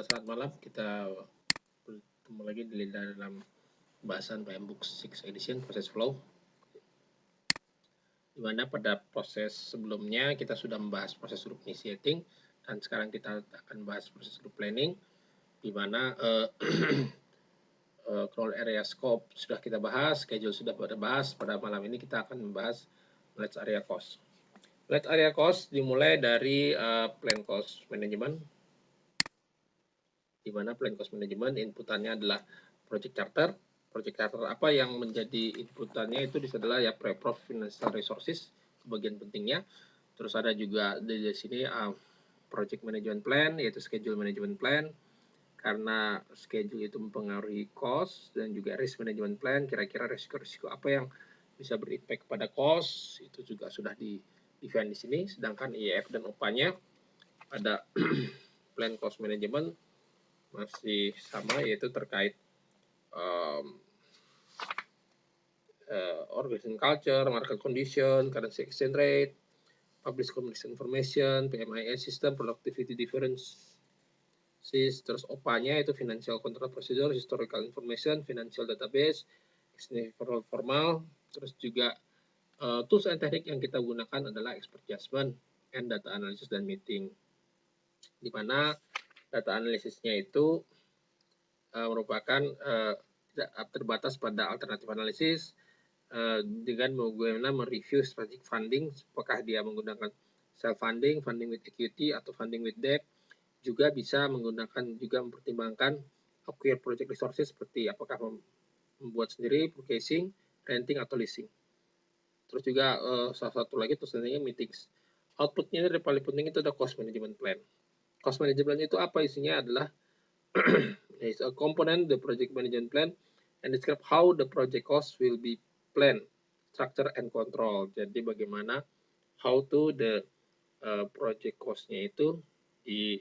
Selamat malam, kita bertemu lagi dalam bahasan PMBOK 6 Edition Process Flow, di mana pada proses sebelumnya kita sudah membahas proses group initiating, dan sekarang kita akan bahas proses group planning, di mana control area scope sudah kita bahas, schedule sudah kita bahas. Pada malam ini kita akan membahas manage area cost. Manage area cost dimulai dari plan cost management, di mana plan cost management inputannya adalah project charter. Project charter apa yang menjadi inputannya itu adalah ya pre-prov financial resources, bagian pentingnya. Terus ada juga di sini project management plan, yaitu schedule management plan, karena schedule itu mempengaruhi cost, dan juga risk management plan, kira-kira risiko-risiko apa yang bisa berimpact pada cost, itu juga sudah di-define di sini. Sedangkan IEF dan OPA-nya pada plan cost management masih sama, yaitu terkait organization culture, market condition, currency exchange rate, public communication information, PMIS system, productivity differences. Terus OPA-nya itu financial control procedure, historical information, financial database, formal. Terus juga tools and teknik yang kita gunakan adalah expert judgment and data analysis dan meeting, di mana data analisisnya itu merupakan tidak terbatas pada alternatif analisis, dengan bagaimana mereview strategic funding, apakah dia menggunakan self funding, funding with equity, atau funding with debt. Juga bisa menggunakan, juga mempertimbangkan acquire project resources, seperti apakah membuat sendiri, purchasing, renting, atau leasing. Terus juga salah satu lagi tentunya meetings. Outputnya yang paling penting itu ada cost management plan. Cost management itu apa isinya? Adalah is a component the project management plan and describe how the project cost will be planned, structure and control. Jadi bagaimana how to the project cost-nya itu di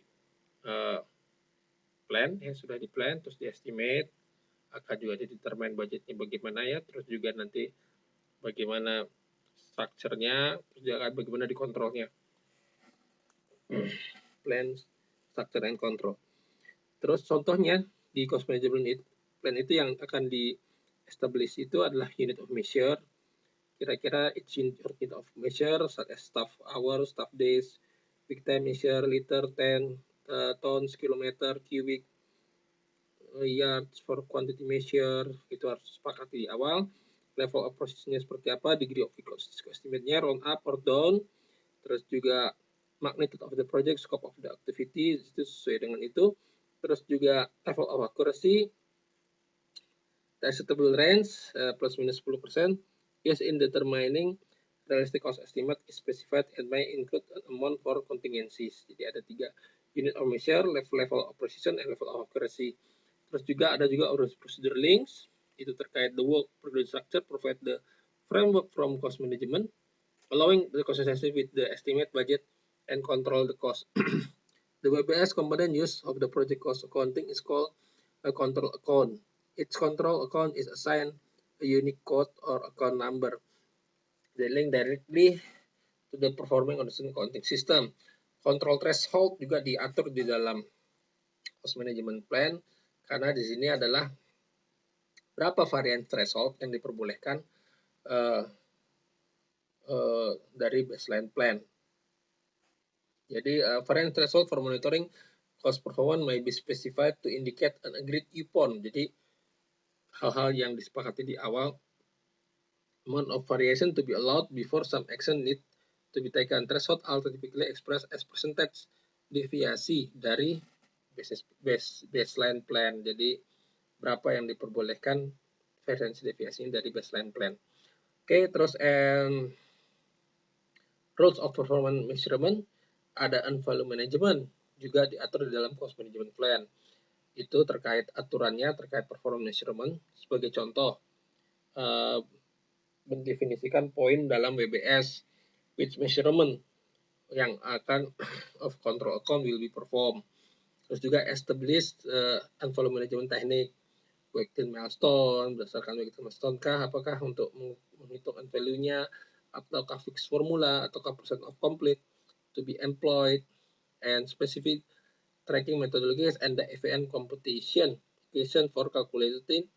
plan, ya sudah di plan, terus di estimate, akan juga determine budgetnya bagaimana ya, terus juga nanti bagaimana structure-nya, terus juga bagaimana dikontrolnya. Plan, structure, and control. Terus contohnya di cost management plan itu yang akan di-establish itu adalah unit of measure. Kira-kira each unit of measure, such as staff hours, staff days, peak time measure, liter, 10, tons, kilometer, cubic, yards for quantity measure, itu harus sepakati di awal. Level of process-nya seperti apa, degree of estimate-nya, round up or down, terus juga magnitude of the project, scope of the activity, itu sesuai dengan itu. Terus juga level of accuracy, the acceptable range, plus minus 10%, yes in determining realistic cost estimate is specified and may include an amount for contingencies. Jadi ada 3 unit of measure, level of precision, and level of accuracy. Terus juga ada juga procedure links, itu terkait the work product structure, provide the framework from cost management, allowing the cost assessment with the estimate, budget, and control the cost. The WBS component use of the project cost accounting is called a control account. Each control account is assigned a unique code or account number that link directly to the performing accounting system. Control threshold juga diatur di dalam cost management plan, karena di sini adalah berapa varian threshold yang diperbolehkan dari baseline plan. Jadi variance threshold for monitoring cost performance may be specified to indicate an agreed upon. Jadi hal-hal yang disepakati di awal, amount of variation to be allowed before some action need to be taken. Threshold are typically expressed as percentage deviasi dari baseline plan. Jadi berapa yang diperbolehkan variance deviasi dari baseline plan. Oke, terus rules of performance measurement. Ada value management juga diatur di dalam cost management plan. Itu terkait aturannya, terkait performance measurement. Sebagai contoh, mendefinisikan poin dalam WBS, which measurement yang akan of control account will be performed. Terus juga establish value management teknik, weighted milestone, berdasarkan weighted milestone apakah untuk menghitung value-nya, ataukah fixed formula, ataukah percent of complete to be employed, and specific tracking methodologies, and the FAN computation for calculating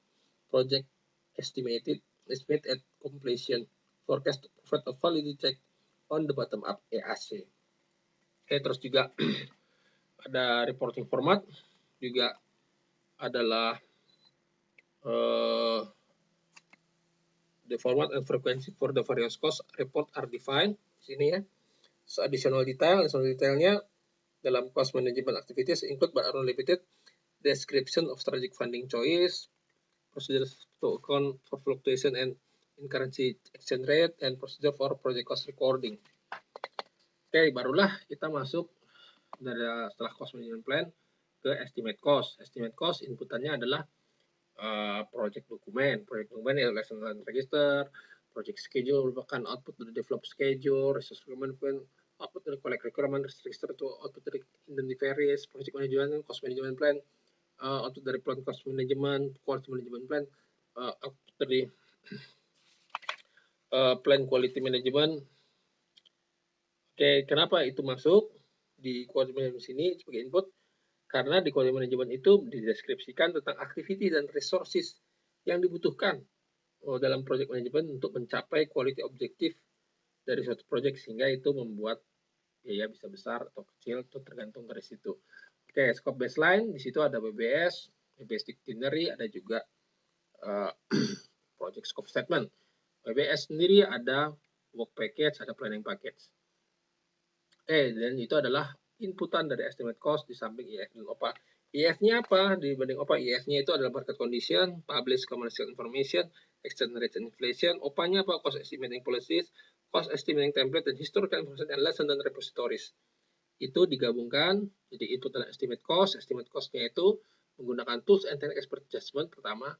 project estimate at completion, forecast, profit of validity check on the bottom up EAC. Oke, terus juga ada reporting format, juga adalah the format and frequency for the various cost report are defined di sini ya. So, additional detailnya dalam cost management activities include but are not limited description of strategic funding choice, procedures to account for fluctuation and in currency exchange rate, and procedure for project cost recording. Oke, barulah kita masuk dari setelah cost management plan ke estimate cost. Estimate cost inputannya adalah project dokumen. Project dokumen ya lesson register, project schedule merupakan output dari develop schedule, resource requirement plan, output dari collect requirement register to output dari identity various, project management, cost management plan, output dari plan cost management, quality management plan, output dari plan quality management. Oke, kenapa itu masuk di quality management sini sebagai input? Karena di quality management itu dideskripsikan tentang activity dan resources yang dibutuhkan dalam project management untuk mencapai quality objektif dari suatu project, sehingga itu membuat biaya bisa besar atau kecil, itu tergantung dari situ. Oke, scope baseline di situ ada BBS itinerary, ada juga project scope statement. BBS sendiri ada work package, ada planning package. Oke, dan itu adalah inputan dari estimate cost di samping IF dan OPA. IF-nya apa dibanding OPA? IF-nya itu adalah market condition, publish commercial information, exchange rate and inflation. OPA-nya apa? Cost estimating policies, cost estimating template, dan historical information and lesson dan repositories. Itu digabungkan jadi input adalah estimate cost. Estimate cost-nya itu menggunakan tools and technical expert judgment. Pertama,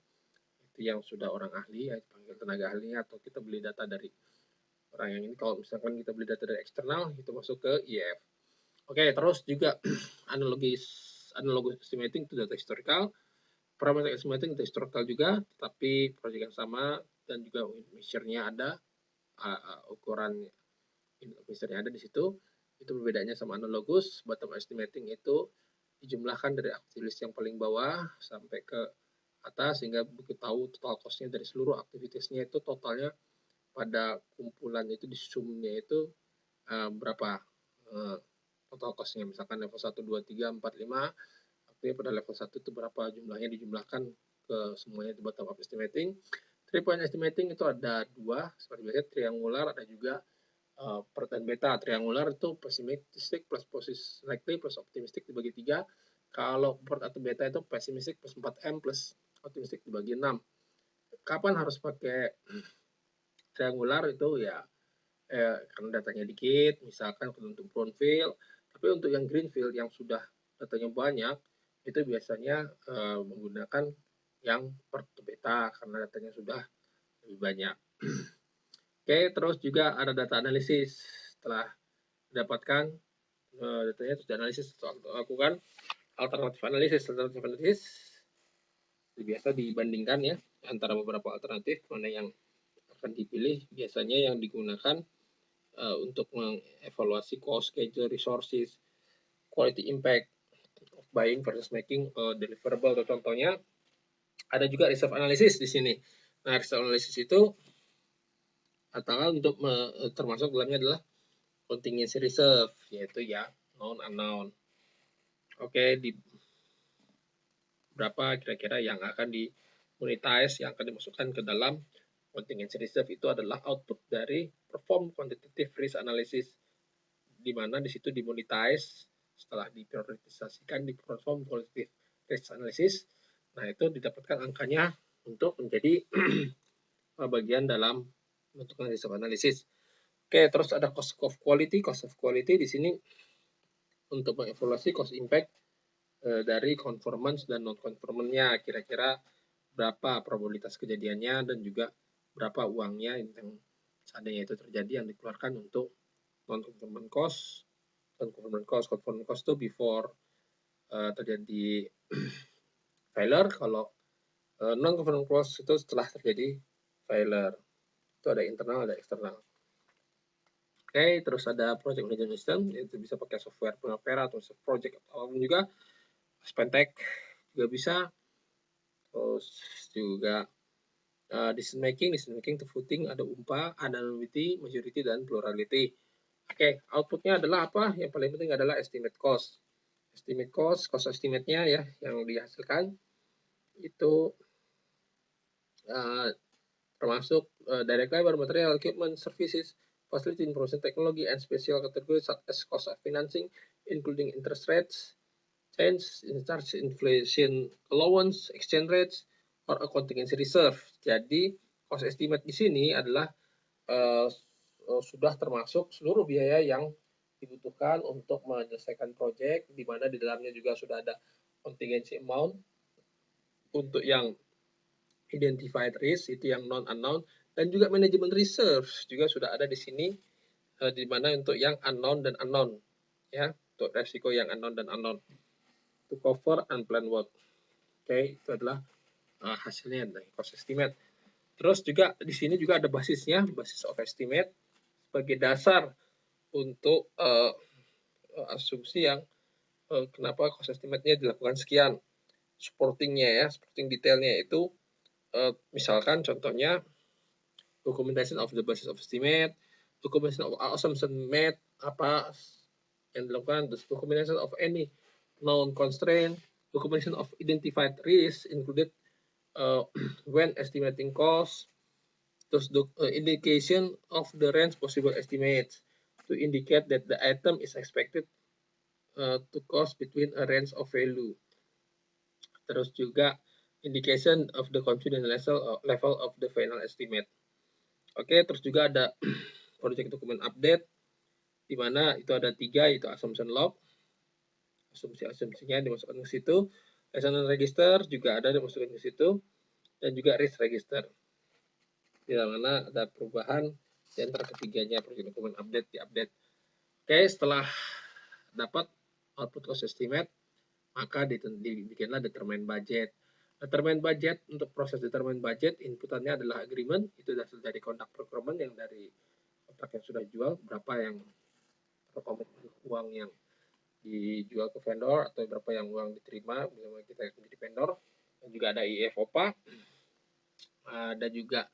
itu yang sudah orang ahli, ya, panggil tenaga ahlinya, atau kita beli data dari orang yang ini. Kalau misalkan kita beli data dari eksternal, itu masuk ke IF. Oke, terus juga analogous estimating itu data historical, parameter estimating itu historical juga, tapi project yang sama dan juga measure-nya ada, ukuran measure-nya ada di situ. Itu berbedanya sama analogous. Bottom estimating itu dijumlahkan dari aktivitas yang paling bawah sampai ke atas, sehingga begitu tahu total cost-nya dari seluruh aktivitasnya itu totalnya pada kumpulan itu di sum-nya itu berapa total cost-nya. Misalkan level 1, 2, 3, 4, 5, artinya pada level 1 itu berapa jumlahnya dijumlahkan ke semuanya di bottom up estimating. 3-point estimating itu ada dua, seperti biasa triangular, ada juga perten beta. Triangular itu pessimistic plus positive likely plus optimistic dibagi 3. Kalau port atau beta itu pessimistic plus 4M plus optimistic dibagi 6. Kapan harus pakai triangular? Itu ya karena datanya dikit, misalkan untuk brownfield. Tapi untuk yang greenfield yang sudah datanya banyak, itu biasanya menggunakan yang per beta karena datanya sudah lebih banyak. Oke, terus juga ada data analisis. Setelah mendapatkan datanya, terus analisis, lakukan alternatif analisis. Alternatif analisis biasa dibandingkan ya antara beberapa alternatif, mana yang akan dipilih. Biasanya yang digunakan untuk mengevaluasi cost, schedule, resources, quality impact of buying versus making deliverable. Atau contohnya ada juga reserve analysis di sini. Nah, reserve analysis itu atau untuk termasuk dalamnya adalah contingency reserve, yaitu ya known unknown. Oke, di berapa kira-kira yang akan dimonetize, yang akan dimasukkan ke dalam contingency reserve itu adalah output dari perform quantitative risk analysis, di mana di situ dimonetize setelah diprioritisasikan di perform quantitative risk analysis. Nah, itu didapatkan angkanya untuk menjadi bagian dalam menentukan reserve analysis. Oke, terus ada cost of quality. Cost of quality di sini untuk mengevaluasi cost impact dari conformance dan non-conformance-nya, kira-kira berapa probabilitas kejadiannya dan juga berapa uangnya yang seandainya itu terjadi yang dikeluarkan untuk non-conformance cost. Conformance cost itu before terjadi failure. Kalau non-conformance cost itu setelah terjadi failure. Itu ada internal, ada eksternal. Oke, terus ada project management system, itu bisa pakai software Primavera atau project apapun juga. Spentek juga bisa. Terus juga decision making to voting, ada UMPA, anonymity, majority, dan plurality. Oke, outputnya adalah apa? Yang paling penting adalah estimate cost. Estimate cost estimate-nya ya yang dihasilkan itu termasuk direct labor, material, equipment, services, facility, information technology, and special categories such as cost of financing, including interest rates, change in charge, inflation allowance, exchange rates, or a contingency reserve. Jadi cost estimate di sini adalah sudah termasuk seluruh biaya yang dibutuhkan untuk menyelesaikan proyek, di mana di dalamnya juga sudah ada contingency amount untuk yang identified risk, itu yang non unknown, dan juga manajemen reserve juga sudah ada di sini, di mana untuk yang unknown dan unknown, ya, untuk resiko yang unknown dan unknown, to cover unplanned work. Oke, itu adalah hasilnya dari cost estimate. Terus juga di sini juga ada basisnya, basis of estimate sebagai dasar untuk asumsi yang kenapa cost estimate-nya dilakukan sekian. Supporting-nya ya, supporting detailnya itu misalkan contohnya documentation of the basis of estimate, documentation of assumption made, apa yang dilakukan, the documentation of any known constraint, documentation of identified risk included when estimating cost, terus indication of the range possible estimates to indicate that the item is expected to cost between a range of value. Terus juga indication of the confidence level of the final estimate. Oke, terus juga ada project document update, di mana itu ada 3, yaitu assumption log, asumsi-asumsinya dimasukkan ke situ, lesson register juga ada dimasukkan ke situ, dan juga risk register, di mana ada perubahan di antara ketiganya project document update di-update. Oke, setelah dapat output cost estimate, maka dibikinlah determine budget. Determine budget, untuk proses determine budget, inputannya adalah agreement, itu hasil dari contract procurement yang dari kontrak yang sudah jual, berapa uang yang dijual ke vendor, atau berapa yang uang diterima bila kita menjadi vendor. Dan juga ada IF-OPA, ada juga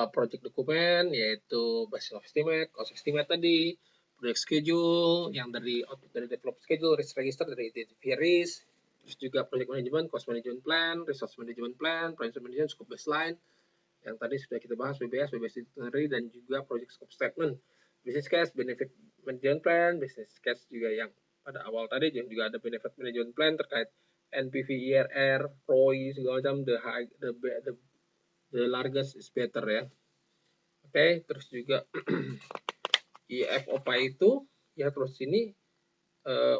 project dokumen, yaitu basis of estimate, cost estimate tadi, project schedule, yang dari output dari develop schedule, risk register dari identify risk, terus juga project management, cost management plan, resource management plan, project management, scope baseline, yang tadi sudah kita bahas, BBS itinerary, dan juga project scope statement, business case, benefit management plan, business case juga yang pada awal tadi, juga ada benefit management plan terkait NPV, IRR, ROI, segala macam, the largest is better ya. Oke, terus juga IF-OPA itu ya, terus ini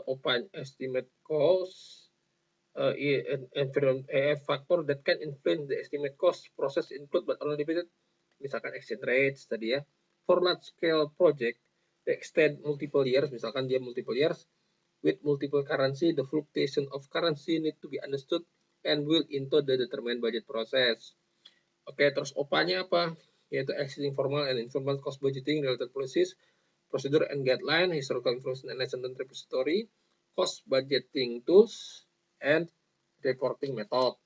OPA estimate cost, factor that can influence the estimate cost process include but only limited, misalkan exchange rates tadi ya. For large scale project, the extend multiple years, misalkan dia multiple years with multiple currency, the fluctuation of currency need to be understood and will into the determined budget process. Oke, terus OPA-nya apa? Yaitu existing formal and informal cost budgeting, related policies, procedure and guideline, historical information and lesson and repository, cost budgeting tools, and reporting method.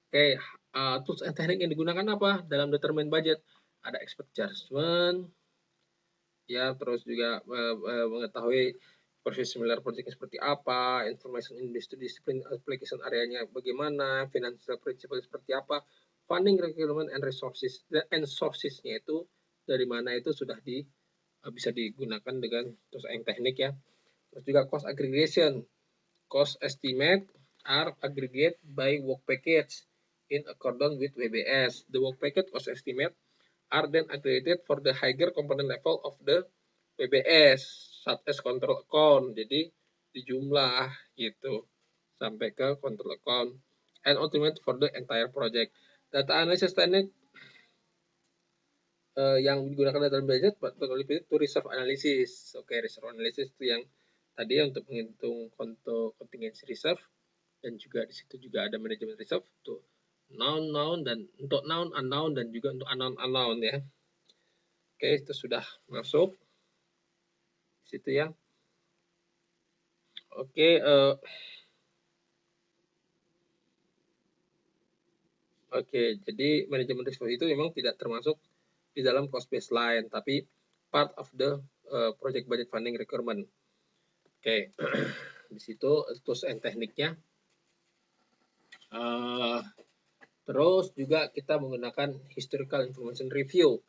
Oke, tools and teknik yang digunakan apa dalam determine budget? Ada expert judgment, ya, terus juga mengetahui proses similar project seperti apa, information industry discipline application areanya bagaimana, financial principle seperti apa, funding requirement and resources, and sources-nya itu dari mana, itu sudah bisa digunakan dengan terus yang teknik ya. Terus juga cost aggregation, cost estimate are aggregate by work package in accordance with WBS. The work package cost estimate are then aggregated for the higher component level of the WBS, such as control account. Jadi dijumlah gitu sampai ke control account, and ultimate for the entire project. Data analysis teknik yang digunakan dalam budget to reserve analysis. Oke, reserve analysis itu yang tadi ya, untuk menghitung konto contingency reserve, dan juga di situ juga ada manajemen reserve untuk noun dan untuk noun unknown, dan juga untuk unknown ya. Oke, itu sudah masuk di situ ya. Oke, jadi manajemen risiko itu memang tidak termasuk di dalam cost baseline, tapi part of the project budget funding requirement. Oke, di situ tools and tekniknya. Terus juga kita menggunakan historical information review.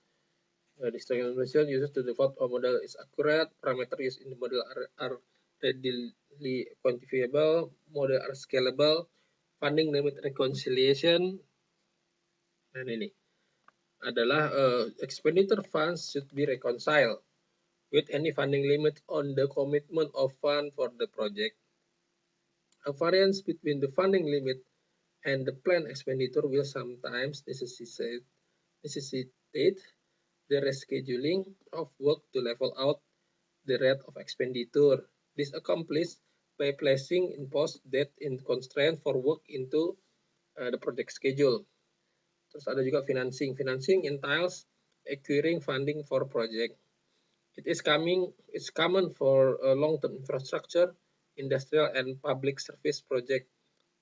The historical information used to develop a model is accurate, parameter used in the model are readily quantifiable, model are scalable, funding limit reconciliation, dan ini adalah expenditure funds should be reconciled with any funding limit on the commitment of fund for the project. A variance between the funding limit and the planned expenditure will sometimes necessitate the rescheduling of work to level out the rate of expenditure. This accomplished by placing in post debt in constraint for work into the project schedule. Terus ada juga financing. Financing entails acquiring funding for project. It's common for long-term infrastructure, industrial, and public service project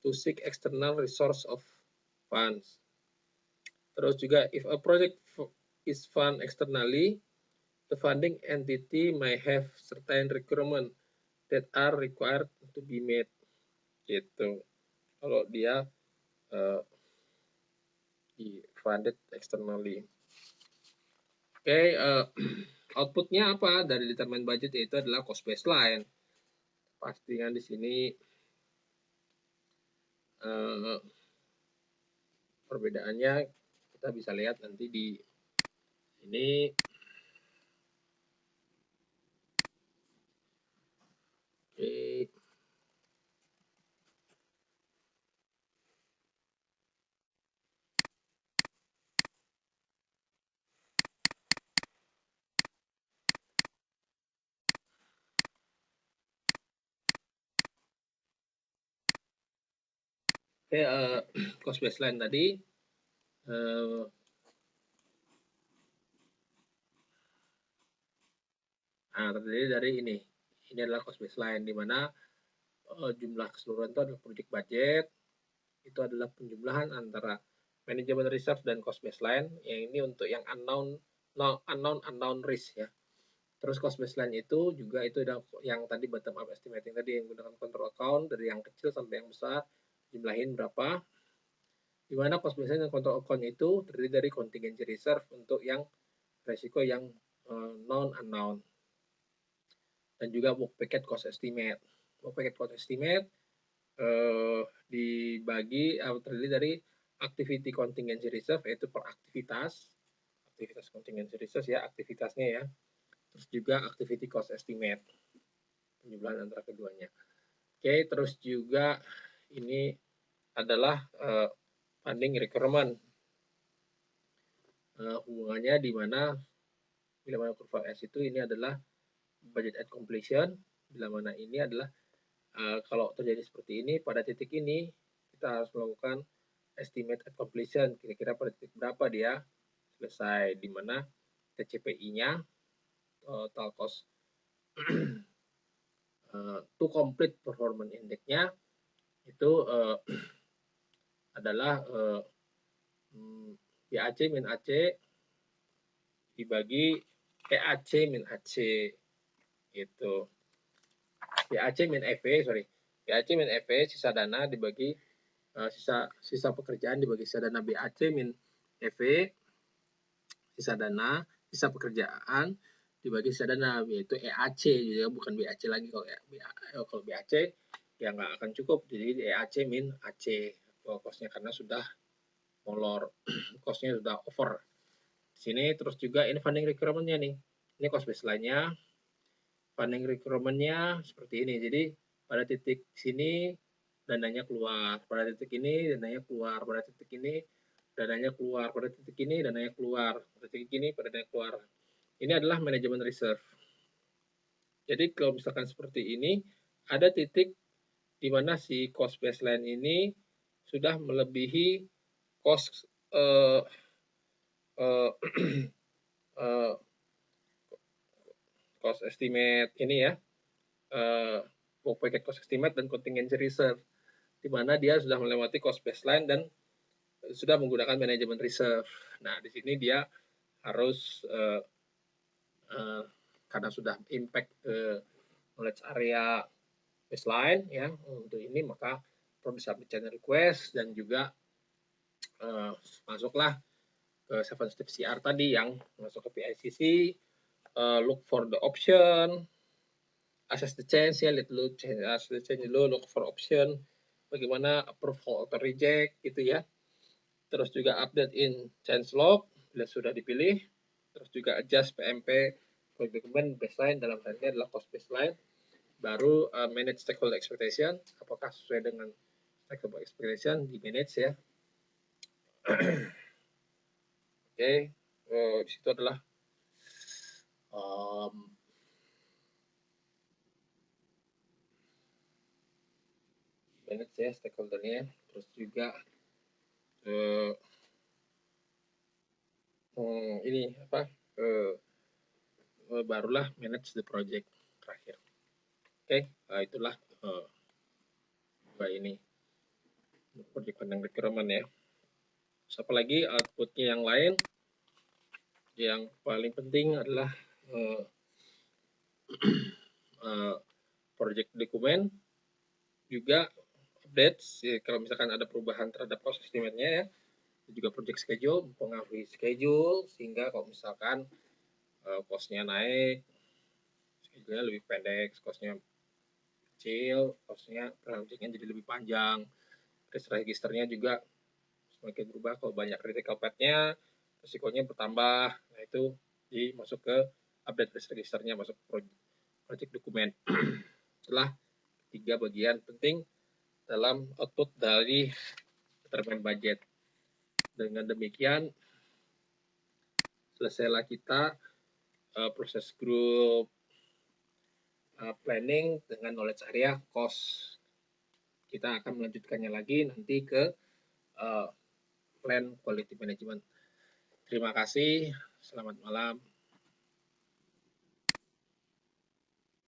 to seek external resource of funds. Terus juga, if a project is funded externally, the funding entity may have certain requirements that are required to be met. Gitu. Kalau dia funded externally. Oke, outputnya apa dari determine budget, yaitu adalah cost baseline. Pastikan di sini perbedaannya kita bisa lihat nanti di ini. Oke. Cost baseline tadi terdiri dari ini adalah cost baseline, di mana jumlah keseluruhan itu adalah project budget, itu adalah penjumlahan antara manajemen reserve dan cost baseline, yang ini untuk yang unknown risk ya. Terus cost baseline itu juga itu ada yang tadi bottom up estimating tadi, yang menggunakan control account dari yang kecil sampai yang besar, jumlahin berapa. Di mana cost baseline dan control account itu terdiri dari contingency reserve untuk yang resiko yang non-unknown. Dan juga work packet cost estimate. Work packet cost estimate dibagi terdiri dari activity contingency reserve, yaitu per aktivitas contingency reserve ya, aktivitasnya ya. Terus juga activity cost estimate, penjumlahan antara keduanya. Oke, terus juga ini adalah funding requirement. Hubungannya di mana bila mana kurva S itu ini adalah budget at completion, bila mana ini adalah kalau terjadi seperti ini, pada titik ini kita harus melakukan estimate at completion, kira-kira pada titik berapa dia selesai, di mana TCPI-nya total cost to complete performance index-nya itu adalah BAC min AC dibagi PAC min AC itu. BAC min FV, BAC min FV sisa dana dibagi sisa pekerjaan dibagi sisa dana BAC min FV, sisa dana sisa pekerjaan dibagi sisa dana, yaitu EAC juga, bukan BAC lagi. Kalau BAC ya nggak akan cukup, jadi EAC min AC costnya karena sudah molor, costnya sudah over sini. Terus juga ini funding requirement-nya nih, ini cost baseline-nya, funding requirement-nya seperti ini. Jadi pada titik sini dananya keluar, pada titik ini dananya keluar, pada titik ini dananya keluar, pada titik ini dananya keluar, pada titik ini dananya keluar. Ini adalah manajemen reserve. Jadi kalau misalkan seperti ini, ada titik di mana si cost baseline ini sudah melebihi cost cost estimate ini ya, work packet cost estimate dan contingency reserve, di mana dia sudah melewati cost baseline dan sudah menggunakan manajemen reserve. Nah, di sini dia harus karena sudah impact knowledge area baseline ya untuk ini, maka perlu submit change request dan juga masuklah ke 7 step CR tadi yang masuk ke PICC, look for the option, assess the change ya, lihat dulu assess the change dulu, look for option, bagaimana approve atau reject gitu ya. Terus juga update in change log bila sudah dipilih, terus juga adjust PMP project document baseline, dalam hal ini adalah cost baseline, baru manage stakeholder expectation, apakah sesuai dengan stakeholder expectation di manage ya. Oke, di situ adalah manage ya stakeholdernya, terus juga ini apa barulah manage the project terakhir. Oke, itulah ini project planning requirement ya. Terus apalagi outputnya yang lain, yang paling penting adalah project dokumen juga updates ya, kalau misalkan ada perubahan terhadap cost estimate-nya ya, juga project schedule mempengaruhi schedule, sehingga kalau misalkan cost-nya naik, schedule-nya lebih pendek, cost-nya kecil, cost-nya project-nya jadi lebih panjang, risk register-nya juga semakin berubah. Kalau banyak critical path-nya, risikonya bertambah. Nah, itu masuk ke update risk register-nya, masuk ke project dokumen. Itulah 3 bagian penting dalam output dari determine budget. Dengan demikian, selesailah kita proses grup planning dengan knowledge area cost. Kita akan melanjutkannya lagi nanti ke plan quality management. Terima kasih, selamat malam.